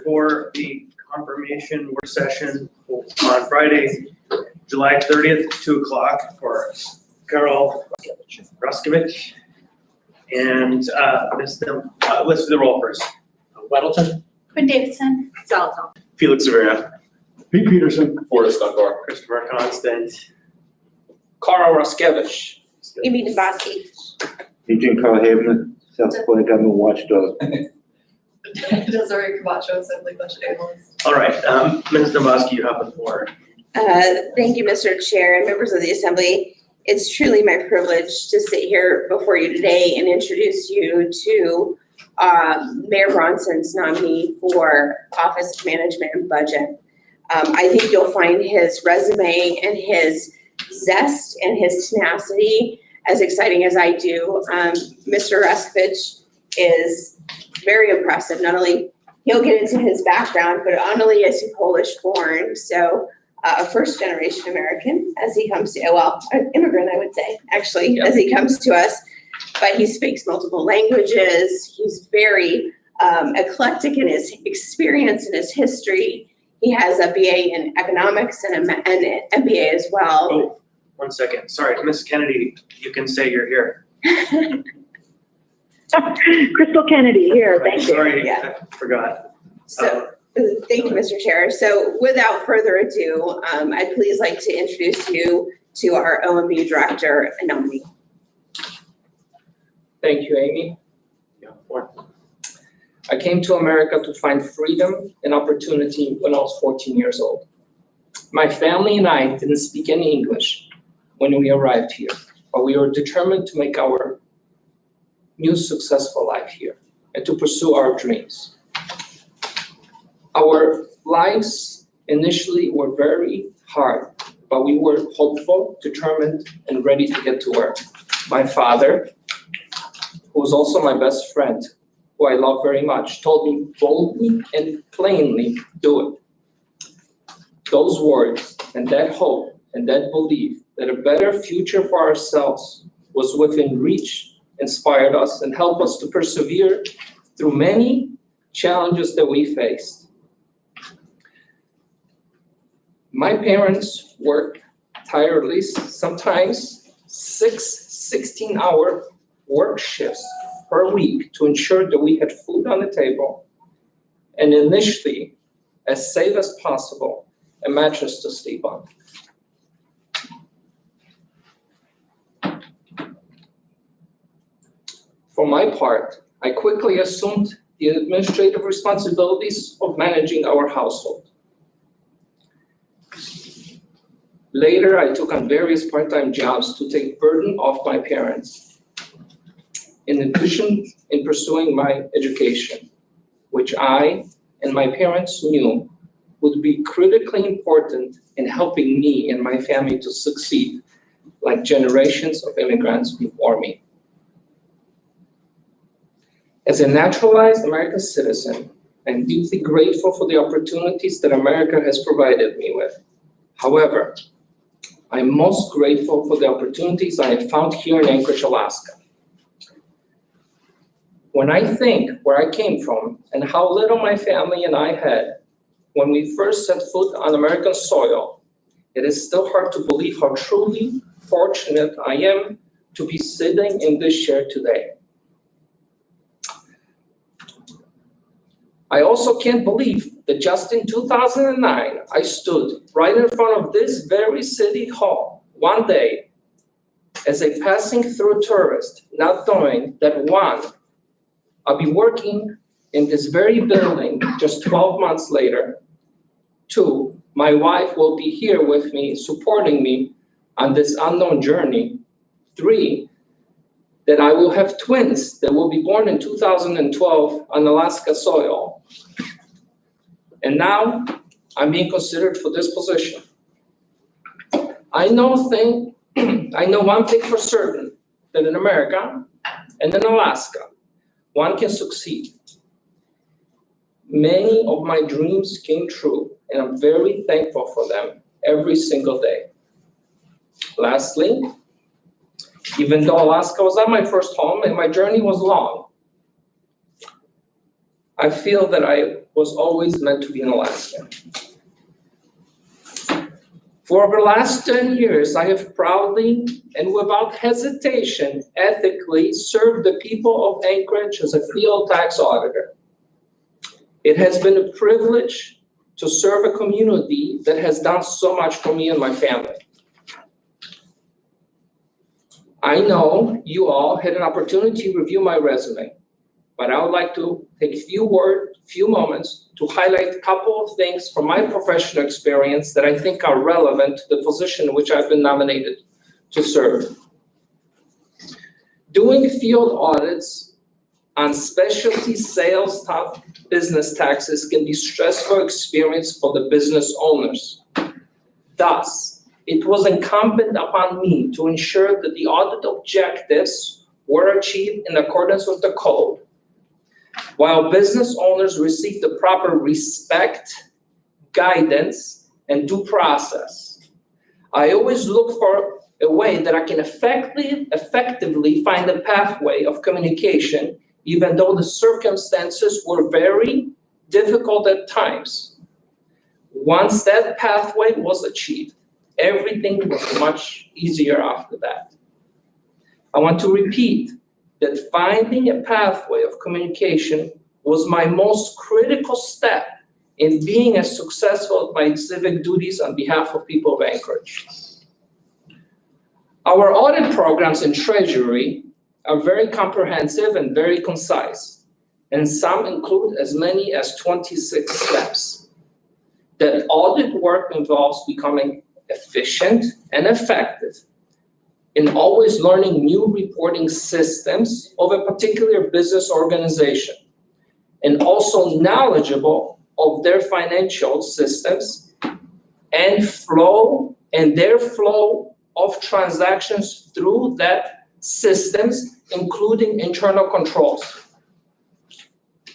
for the confirmation work session on Friday, July 30th, 2 o'clock for Karl Raszkiewicz. And let's do the roll first. Weddleton. Quinn Davidson. Zalatown. Felix Rivera. Pete Peterson. Forrest Dunbar. Christopher Constant. Karl Raszkiewicz. Amy DeBoski. Eugene Carl Haven, South Dakota Government Watchdog. Desiree Camacho, Assembly Budget Analyst. All right, Ms. Dombrowski, you have the floor. Thank you, Mr. Chair and members of the Assembly. It's truly my privilege to sit here before you today and introduce you to Mayor Bronson's nominee for Office of Management and Budget. I think you'll find his resume and his zest and his tenacity as exciting as I do. Mr. Raszkiewicz is very impressive. Not only, he'll get into his background, but not only is he Polish born, so a first generation American as he comes to, well, an immigrant, I would say, actually, Yep. as he comes to us, but he speaks multiple languages. He's very eclectic in his experience and his history. He has a BA in economics and an MBA as well. Oh, 1 second. Sorry, Ms. Kennedy, you can say you're here. Crystal Kennedy here, thank you. Sorry, Yeah. I forgot. So, thank you, Mr. Chair. So without further ado, I'd please like to introduce you to our OMB Director and nominee. Thank you, Amy. Yeah, floor. I came to America to find freedom and opportunity when I was 14 years old. My family and I didn't speak any English when we arrived here, but we were determined to make our new successful life here and to pursue our dreams. Our lives initially were very hard, but we were hopeful, determined, and ready to get to work. My father, who was also my best friend, who I love very much, told me boldly and plainly, do it. Those words and that hope and that belief that a better future for ourselves was within reach inspired us and helped us to persevere through many challenges that we faced. My parents worked tirelessly, sometimes 16-hour work shifts per week to ensure that we had food on the table and initially, as safe as possible, a mattress to sleep on. For my part, I quickly assumed the administrative responsibilities of managing our household. Later, I took on various part-time jobs to take burden off my parents. In addition, in pursuing my education, which I and my parents knew would be critically important in helping me and my family to succeed, like generations of immigrants before me. As a naturalized American citizen, I'm deeply grateful for the opportunities that America has provided me with. However, I'm most grateful for the opportunities I have found here in Anchorage, Alaska. When I think where I came from and how little my family and I had when we first set foot on American soil, it is still hard to believe how truly fortunate I am to be sitting in this chair today. I also can't believe that just in 2009, I stood right in front of this very city hall one day as a passing through tourist, not knowing that one, I'll be working in this very building just 12 months later. Two, my wife will be here with me, supporting me on this unknown journey. Three, that I will have twins that will be born in 2012 on Alaska soil. And now I'm being considered for this position. I know one thing for certain, that in America and in Alaska, one can succeed. Many of my dreams came true, and I'm very thankful for them every single day. Lastly, even though Alaska was not my first home and my journey was long, I feel that I was always meant to be an Alaskan. For the last 10 years, I have proudly and without hesitation, ethically served the people of Anchorage as a field tax auditor. It has been a privilege to serve a community that has done so much for me and my family. I know you all had an opportunity to review my resume, but I would like to take a few moments to highlight a couple of things from my professional experience that I think are relevant to the position in which I've been nominated to serve. Doing field audits on specialty sales top business taxes can be a stressful experience for the business owners. Thus, it was incumbent upon me to ensure that the audit objectives were achieved in accordance with the code, while business owners received the proper respect, guidance, and due process. I always look for a way that I can effectively find a pathway of communication, even though the circumstances were very difficult at times. Once that pathway was achieved, everything was much easier after that. I want to repeat that finding a pathway of communication was my most critical step in being as successful at my civic duties on behalf of people of Anchorage. Our audit programs in Treasury are very comprehensive and very concise, and some include as many as 26 steps. That audit work involves becoming efficient and effective in always learning new reporting systems of a particular business organization, and also knowledgeable of their financial systems and their flow of transactions through that systems, including internal controls.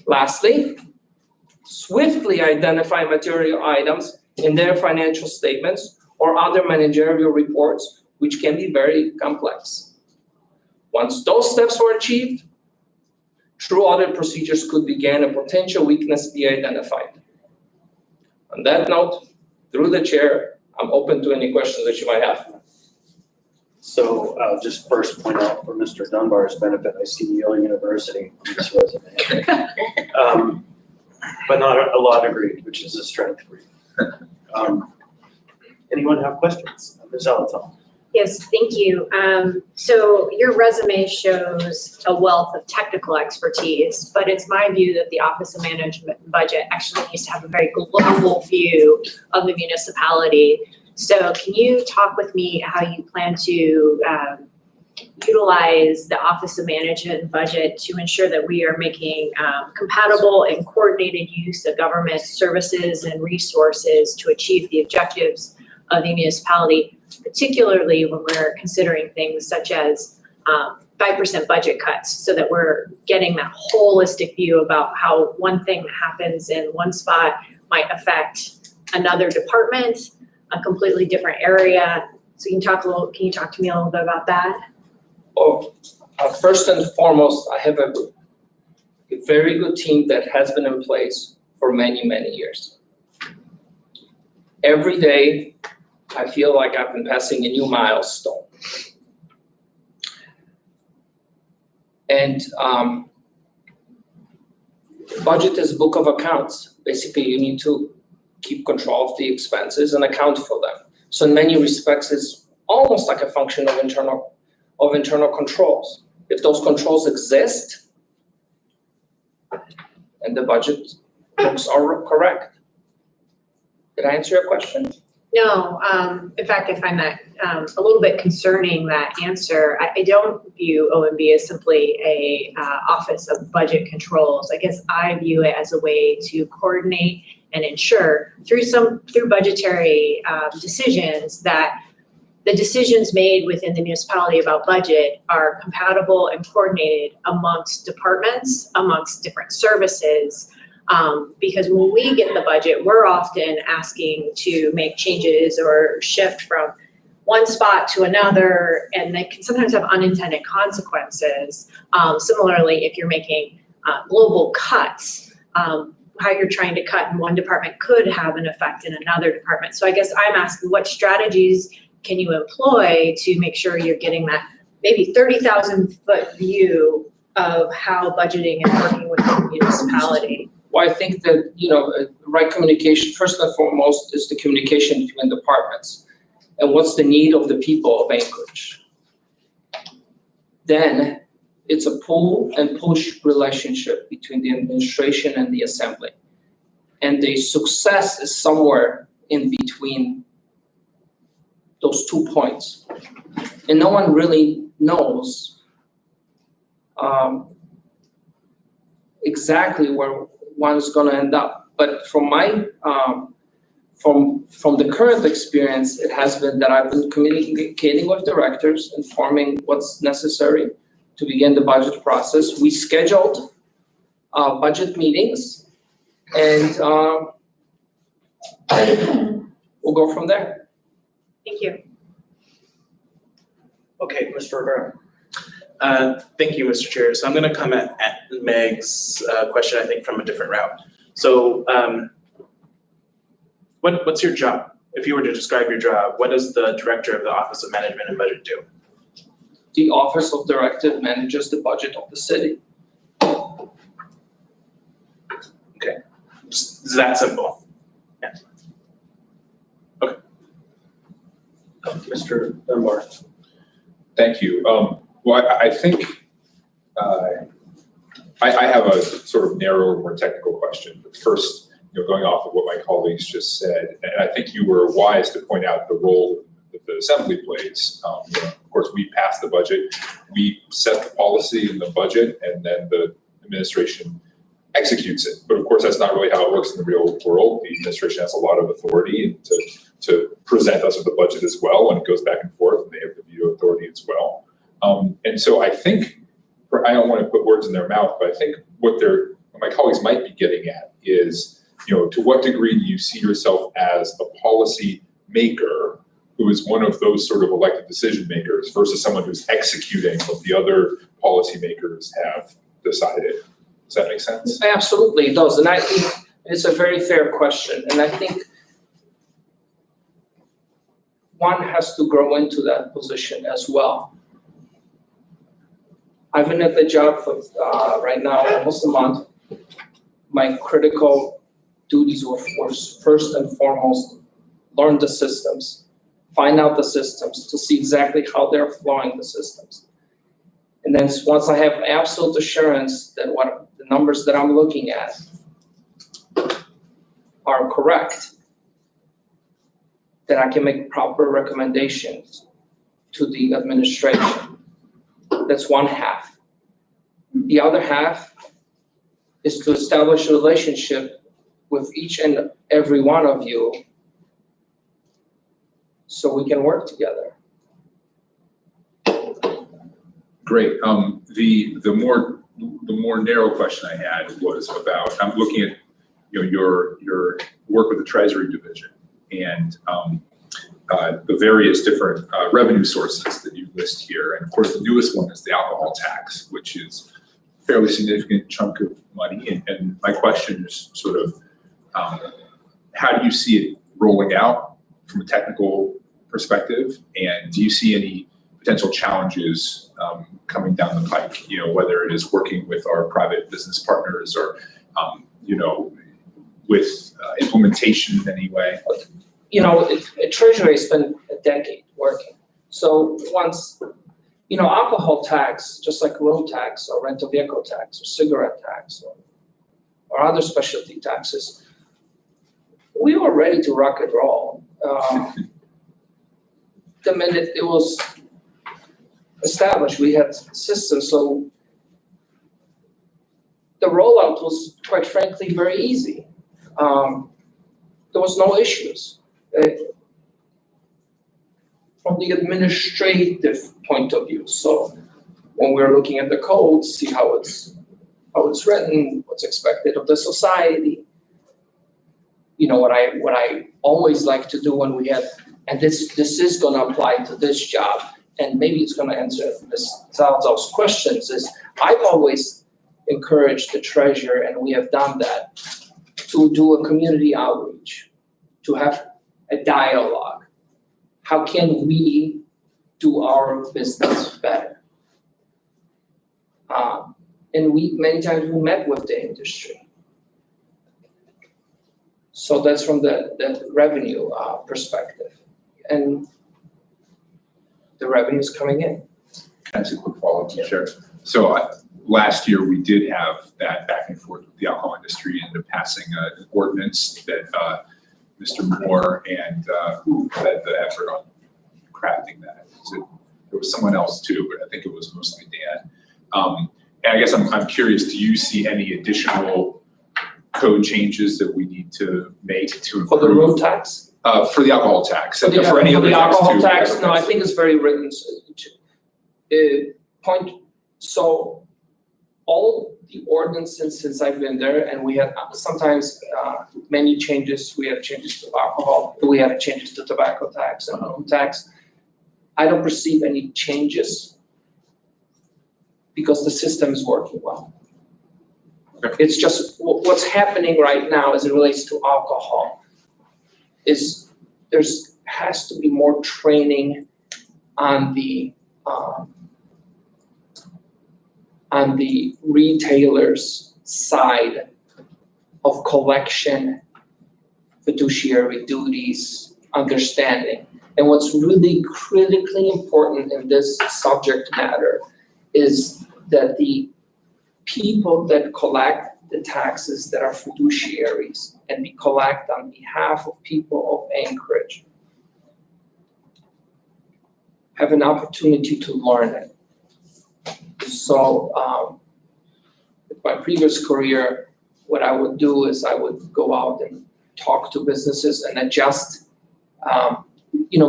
Lastly, swiftly identify material items in their financial statements or other managerial reports, which can be very complex. Once those steps were achieved, true audit procedures could begin and potential weakness be identified. On that note, through the chair, I'm open to any questions that you might have. So I'll just first point out for Mr. Dunbar's benefit, I see Yale University on this resume. But not a law degree, which is a strength for you. Anyone have questions? Ms. Alatal. Yes, thank you. So your resume shows a wealth of technical expertise, but it's my view that the Office of Management and Budget actually needs to have a very global view of the municipality. So can you talk with me how you plan to utilize the Office of Management and Budget to ensure that we are making compatible and coordinated use of government services and resources to achieve the objectives of the municipality, particularly when we're considering things such as 5% budget cuts, so that we're getting that holistic view about how one thing that happens in one spot might affect another department, a completely different area. So can you talk to me a little bit about that? Oh, first and foremost, I have a very good team that has been in place for many, many years. Every day, I feel like I've been passing a new milestone. And budget is a book of accounts. Basically, you need to keep control of the expenses and account for them. So in many respects, it's almost like a function of internal controls. If those controls exist and the budget books are correct. Did I answer your question? No, in fact, I find that a little bit concerning, that answer. I don't view OMB as simply a office of budget controls. I guess I view it as a way to coordinate and ensure through budgetary decisions that the decisions made within the municipality about budget are compatible and coordinated amongst departments, amongst different services. Because when we get the budget, we're often asking to make changes or shift from one spot to another, and they can sometimes have unintended consequences. Similarly, if you're making global cuts, how you're trying to cut in one department could have an effect in another department. So I guess I'm asking, what strategies can you employ to make sure you're getting that maybe 30,000 foot view of how budgeting is working with the municipality? Well, I think that, right communication, first and foremost, is the communication between departments. And what's the need of the people of Anchorage? Then it's a pull and push relationship between the administration and the assembly. And the success is somewhere in between those 2 points. And no one really knows exactly where one is going to end up. But from my from the current experience, it has been that I've been communicating with directors, informing what's necessary to begin the budget process. We scheduled budget meetings, and we'll go from there. Thank you. Okay, Mr. Rivera. Thank you, Mr. Chair. So I'm going to come at Meg's question, I think, from a different route. So what's your job? If you were to describe your job, what does the Director of the Office of Management and Budget do? The Office of Director manages the budget of the city. Okay, it's that simple. Yeah. Okay. Mr. Dunbar. Thank you. Well, I think I have a sort of narrower, more technical question. But first, going off of what my colleagues just said, and I think you were wise to point out the role that the assembly plays. Of course, we pass the budget, we set the policy in the budget, and then the administration executes it. But of course, that's not really how it works in the real world. The administration has a lot of authority to present us with the budget as well, and it goes back and forth, and they have the veto authority as well. And so I think, I don't want to put words in their mouth, but I think what my colleagues might be getting at is, to what degree do you see yourself as a policy maker who is one of those sort of elected decision makers versus someone who's executing what the other policymakers have decided? Does that make sense? Absolutely, it does. And I think it's a very fair question. And I think one has to grow into that position as well. I've been at the job for right now almost a month. My critical duties were first and foremost, learn the systems, find out the systems to see exactly how they're flowing the systems. And then once I have absolute assurance that what the numbers that I'm looking at are correct, then I can make proper recommendations to the administration. That's one half. The other half is to establish a relationship with each and every one of you so we can work together. Great. The more narrow question I had was about, I'm looking at your work with the Treasury Division and the various different revenue sources that you list here. And of course, the newest one is the alcohol tax, which is a fairly significant chunk of money. And my question is sort of, how do you see it rolling out from a technical perspective? And do you see any potential challenges coming down the pike, whether it is working with our private business partners or, with implementation in any way? Treasury has been a decade working. So once, alcohol tax, just like road tax or rental vehicle tax or cigarette tax or other specialty taxes, we were ready to rock and roll. The minute it was established, we had systems. So the rollout was, quite frankly, very easy. There was no issues. From the administrative point of view. So when we're looking at the code, see how it's written, what's expected of the society. What I always like to do when we have, and this is going to apply to this job, and maybe it's going to answer Ms. Zalzow's questions, is I've always encourage the treasurer, and we have done that, to do a community outreach, to have a dialogue. How can we do our business better? And many times we met with the industry. So that's from the revenue perspective. And the revenue is coming in. That's a quick follow-up, Chair. So last year, we did have that back and forth with the alcohol industry and the passing an ordinance that Mr. Moore and who led the effort on crafting that? There was someone else too, but I think it was mostly Dan. And I guess I'm curious, do you see any additional code changes that we need to make to improve? For the road tax? For the alcohol tax, and for any other the tax too. alcohol tax, no, I think it's very written. So all the ordinances since I've been there, and we had sometimes many changes. We had changes to alcohol, we had changes to tobacco tax and home tax. I don't perceive any changes because the system is working well. Okay. It's just what's happening right now as it relates to alcohol is has to be more training on the retailers' side of collection, fiduciary duties, understanding. And what's really critically important in this subject matter is that the people that collect the taxes that are fiduciaries and we collect on behalf of people of Anchorage have an opportunity to learn it. So with my previous career, what I would do is I would go out and talk to businesses and adjust,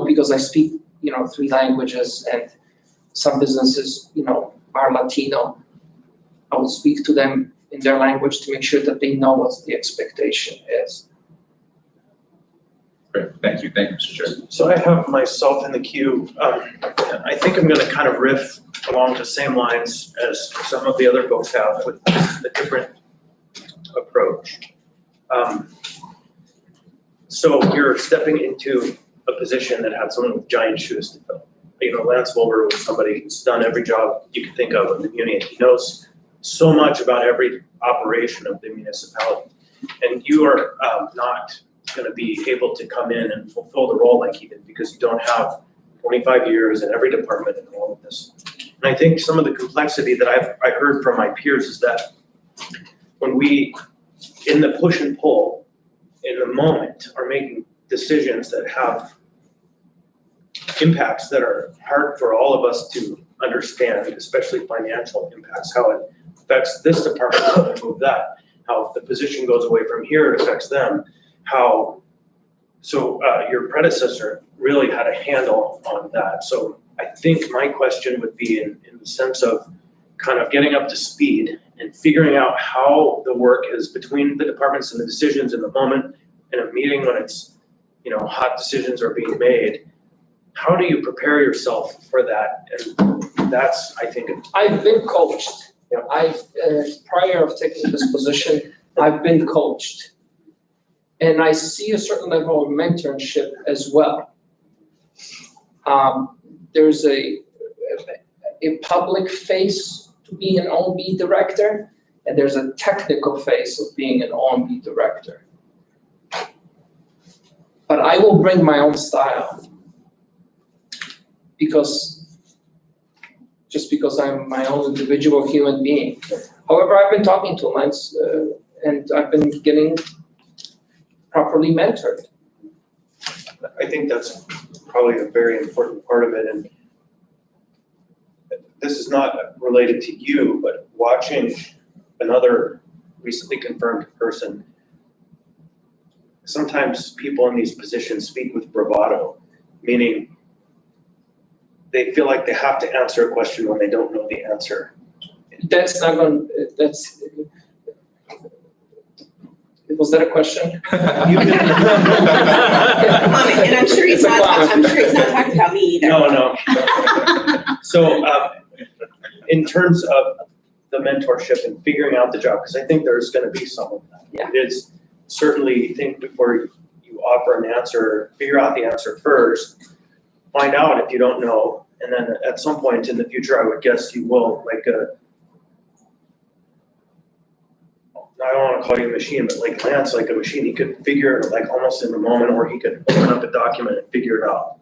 because I speak, 3 languages, and some businesses, are Latino. I will speak to them in their language to make sure that they know what the expectation is. Great, thank you, Mr. Chair. So I have myself in the queue. I think I'm gonna kind of riff along the same lines as some of the other folks have with a different approach. So you're stepping into a position that had someone with giant shoes to fill. Lance Wilbur was somebody who's done every job you could think of in the union. He knows so much about every operation of the municipality. And you are not going to be able to come in and fulfill the role like he did because you don't have 25 years in every department and all of this. And I think some of the complexity that I heard from my peers is that when we, in the push and pull, in the moment, are making decisions that have impacts that are hard for all of us to understand, especially financial impacts, how it affects this department, how to move that, how if the position goes away from here, it affects them, your predecessor really had a handle on that. So I think my question would be in the sense of kind of getting up to speed and figuring out how the work is between the departments and the decisions in the moment in a meeting when it's, hot decisions are being made. How do you prepare yourself for that? And that's, I think. I've been coached. Yeah. Prior of taking this position, I've been coached. And I see a certain level of mentorship as well. There's a public face to being an OMB director, and there's a technical face of being an OMB director. But I will bring my own style because I'm my own individual human being. However, I've been talking to Lance and I've been getting properly mentored. I think that's probably a very important part of it. And this is not related to you, but watching another recently confirmed person, sometimes people in these positions speak with bravado, meaning they feel like they have to answer a question when they don't know the answer. Was that a question? And I'm sure he's not talking about me either. No. So in terms of the mentorship and figuring out the job, because I think there's gonna be some of that. Yeah. It is certainly think before you offer an answer, figure out the answer first, find out if you don't know, and then at some point in the future, I would guess you will, like I don't wanna call you a machine, but like Lance, like a machine, he could figure it like almost in the moment, or he could open up a document and figure it out.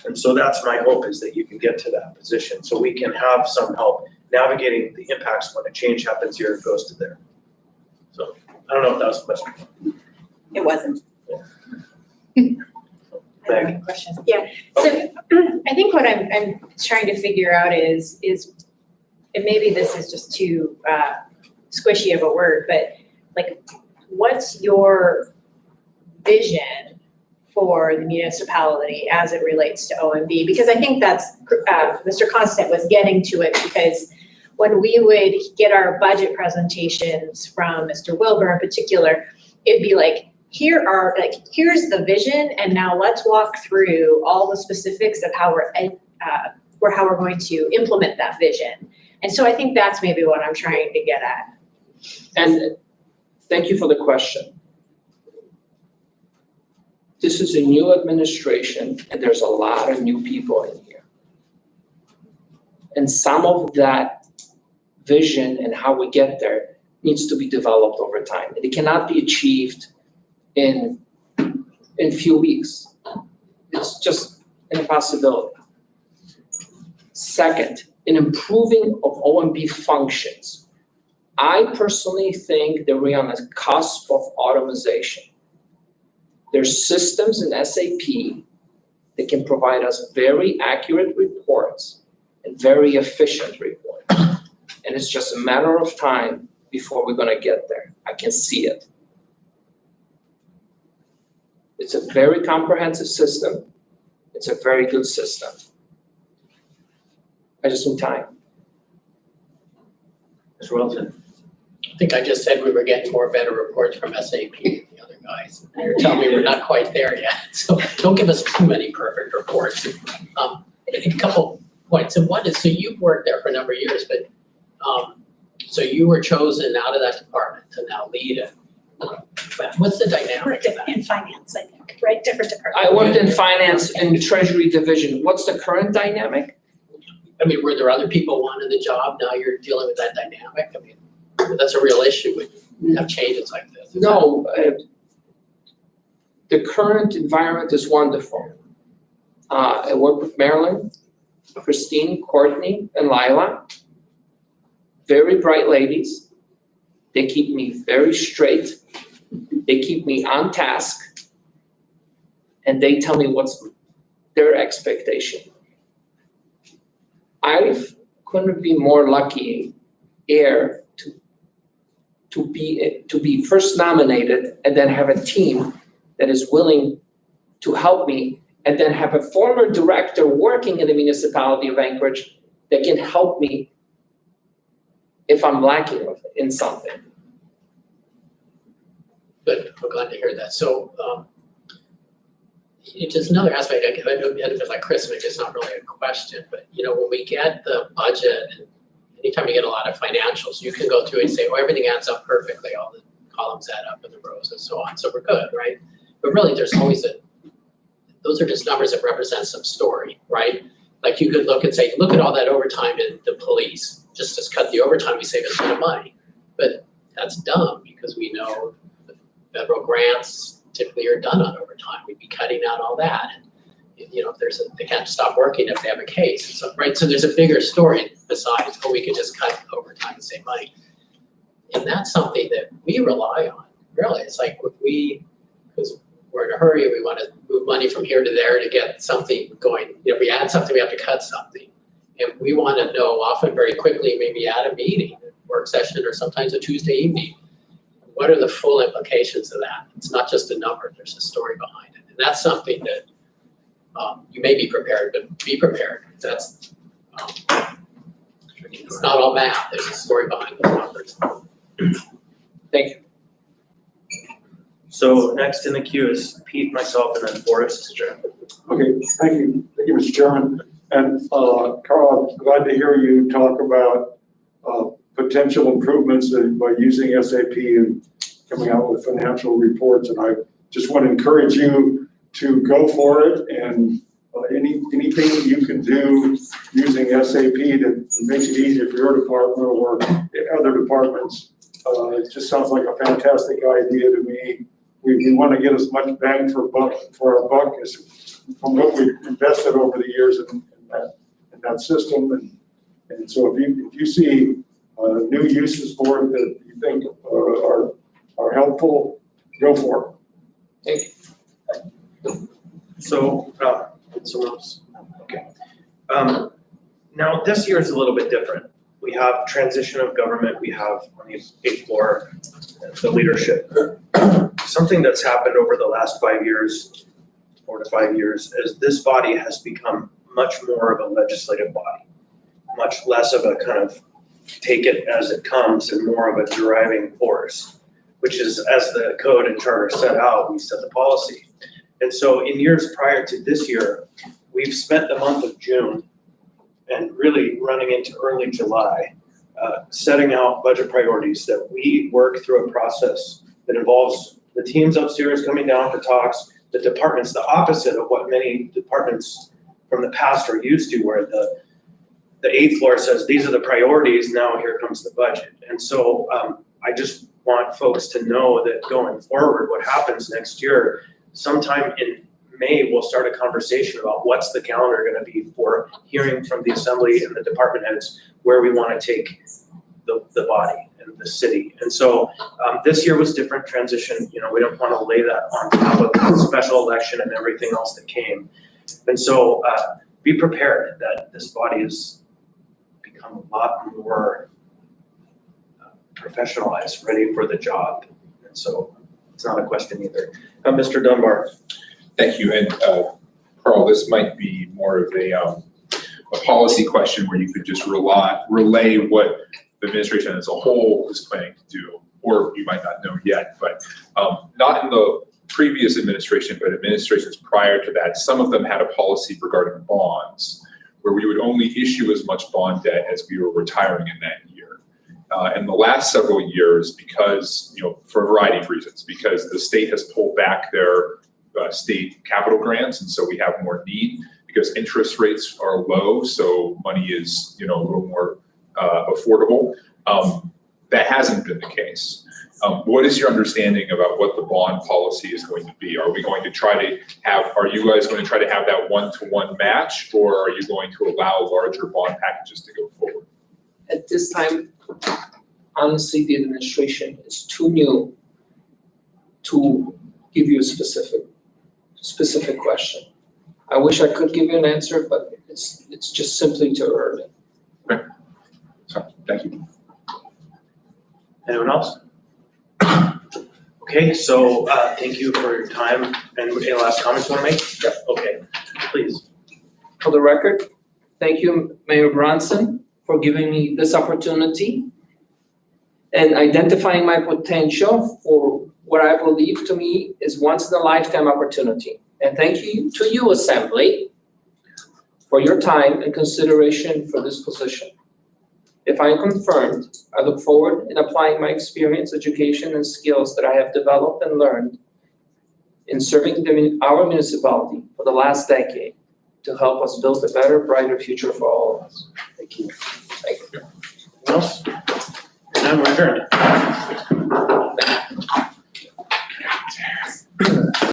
And so that's my hope, is that you can get to that position, so we can have some help navigating the impacts when a change happens here, it goes to there. So, I don't know if that was a question. It wasn't. Meg? Questions? Yeah, so I think what I'm trying to figure out is, and maybe this is just too squishy of a word, but like, what's your vision for the municipality as it relates to OMB? Because I think that's, Mr. Constant was getting to it, because when we would get our budget presentations from Mr. Wilbur in particular, it'd be like, here's the vision, and now let's walk through all the specifics of how we're going to implement that vision. And so I think that's maybe what I'm trying to get at. And thank you for the question. This is a new administration, and there's a lot of new people in here. And some of that vision and how we get there needs to be developed over time. It cannot be achieved in few weeks. It's just an impossibility. Second, in improving of OMB functions, I personally think that we're on the cusp of automation. There's systems in SAP that can provide us very accurate reports and very efficient reports. And it's just a matter of time before we're gonna get there. I can see it. It's a very comprehensive system. It's a very good system. I just need time. Mr. Wilson? I think I just said we were getting more better reports from SAP than the other guys. You're telling me we're not quite there yet, so don't give us too many perfect reports. A couple points, and one is, so you've worked there for a number of years, but so you were chosen out of that department to now lead it. What's the dynamic of that? In finance, I think, right? Different department. I worked in finance and treasury division. What's the current dynamic? I mean, were there other people wanting the job, now you're dealing with that dynamic? I mean, that's a real issue when you have changes like this. No, the current environment is wonderful. I work with Marilyn, Christine, Courtney, and Lila. Very bright ladies. They keep me very straight. They keep me on task. And they tell me what's their expectation. I couldn't be more lucky here to be first nominated and then have a team that is willing to help me, and then have a former director working in the municipality of Anchorage that can help me if I'm lacking in something. Good, I'm glad to hear that. So, just another aspect, I know a bit like Chris, maybe it's not really a question, but when we get the budget, and anytime you get a lot of financials, you can go through and say, oh, everything adds up perfectly, all the columns add up and the rows and so on, so we're good, right? But really, there's always those are just numbers that represent some story, right? Like you could look and say, look at all that overtime in the police, just cut the overtime, we save a ton of money. But that's dumb, because we know the federal grants typically are done on overtime. We'd be cutting out all that. And, if they can't stop working if they have a case. And so, right, so there's a bigger story besides, oh, we could just cut overtime and save money. And that's something that we rely on, really. It's like because we're in a hurry, we want to move money from here to there to get something going. If we add something, we have to cut something. And we want to know often very quickly, maybe at a meeting, work session, or sometimes a Tuesday evening, what are the full implications of that? It's not just a number, there's a story behind it. And that's something that you may be prepared, but be prepared. That's, it's not all math, there's a story behind the numbers. Thank you. So next in the queue is Pete, myself, and then Forrest. Okay, thank you, Mr. Chairman. And Karl, I'm glad to hear you talk about potential improvements by using SAP and coming out with financial reports. And I just want to encourage you to go for it, and anything that you can do using SAP that makes it easier for your department or other departments. It just sounds like a fantastic idea to me. We want to get as much bang for our buck as from what we've invested over the years in that system. And so if you see new uses for it that you think are helpful, go for it. Thank you. So, someone else? Okay. Now, this year is a little bit different. We have transition of government, we have on the 8th floor, the leadership. Something that's happened over the last 5 years, 4 to 5 years, is this body has become much more of a legislative body, much less of a kind of take it as it comes and more of a driving force, which is, as the code and charter set out, we set the policy. And so in years prior to this year, we've spent the month of June and really running into early July, setting out budget priorities that we work through a process that involves the teams upstairs coming down for talks, the departments, the opposite of what many departments from the past are used to, where the 8th floor says, these are the priorities, now here comes the budget. And so I just want folks to know that going forward, what happens next year, sometime in May, we'll start a conversation about what's the calendar gonna be for hearing from the assembly and the department heads where we wanna take the body and the city. And so this year was different transition. You know, we don't wanna lay that on top of the special election and everything else that came. And so be prepared that this body has become a lot more professionalized, ready for the job. And so it's not a question either. Mr. Dunbar. Thank you, and Karl, this might be more of a policy question where you could just relay what the administration as a whole is planning to do, or you might not know yet, but not in the previous administration, but administrations prior to that, some of them had a policy regarding bonds, where we would only issue as much bond debt as we were retiring in that year. In the last several years, because, for a variety of reasons, because the state has pulled back their state capital grants, and so we have more need, because interest rates are low, so money is, a little more affordable. That hasn't been the case. What is your understanding about what the bond policy is going to be? Are you guys going to try to have that one-to-one match, or are you going to allow larger bond packages to go forward? At this time, honestly, the administration is too new to give you a specific question. I wish I could give you an answer, but it's just simply too early. Okay. So, thank you. Anyone else? Okay, so thank you for your time. And any last comments you want to make? Yeah. Okay, please. For the record, thank you, Mayor Bronson, for giving me this opportunity and identifying my potential for what I believe to me is once in a lifetime opportunity. And thank you to you, Assembly, for your time and consideration for this position. If I am confirmed, I look forward in applying my experience, education, and skills that I have developed and learned in serving our municipality for the last decade to help us build a better, brighter future for all of us. Thank you. Thank you. Anyone else? And then we're adjourned.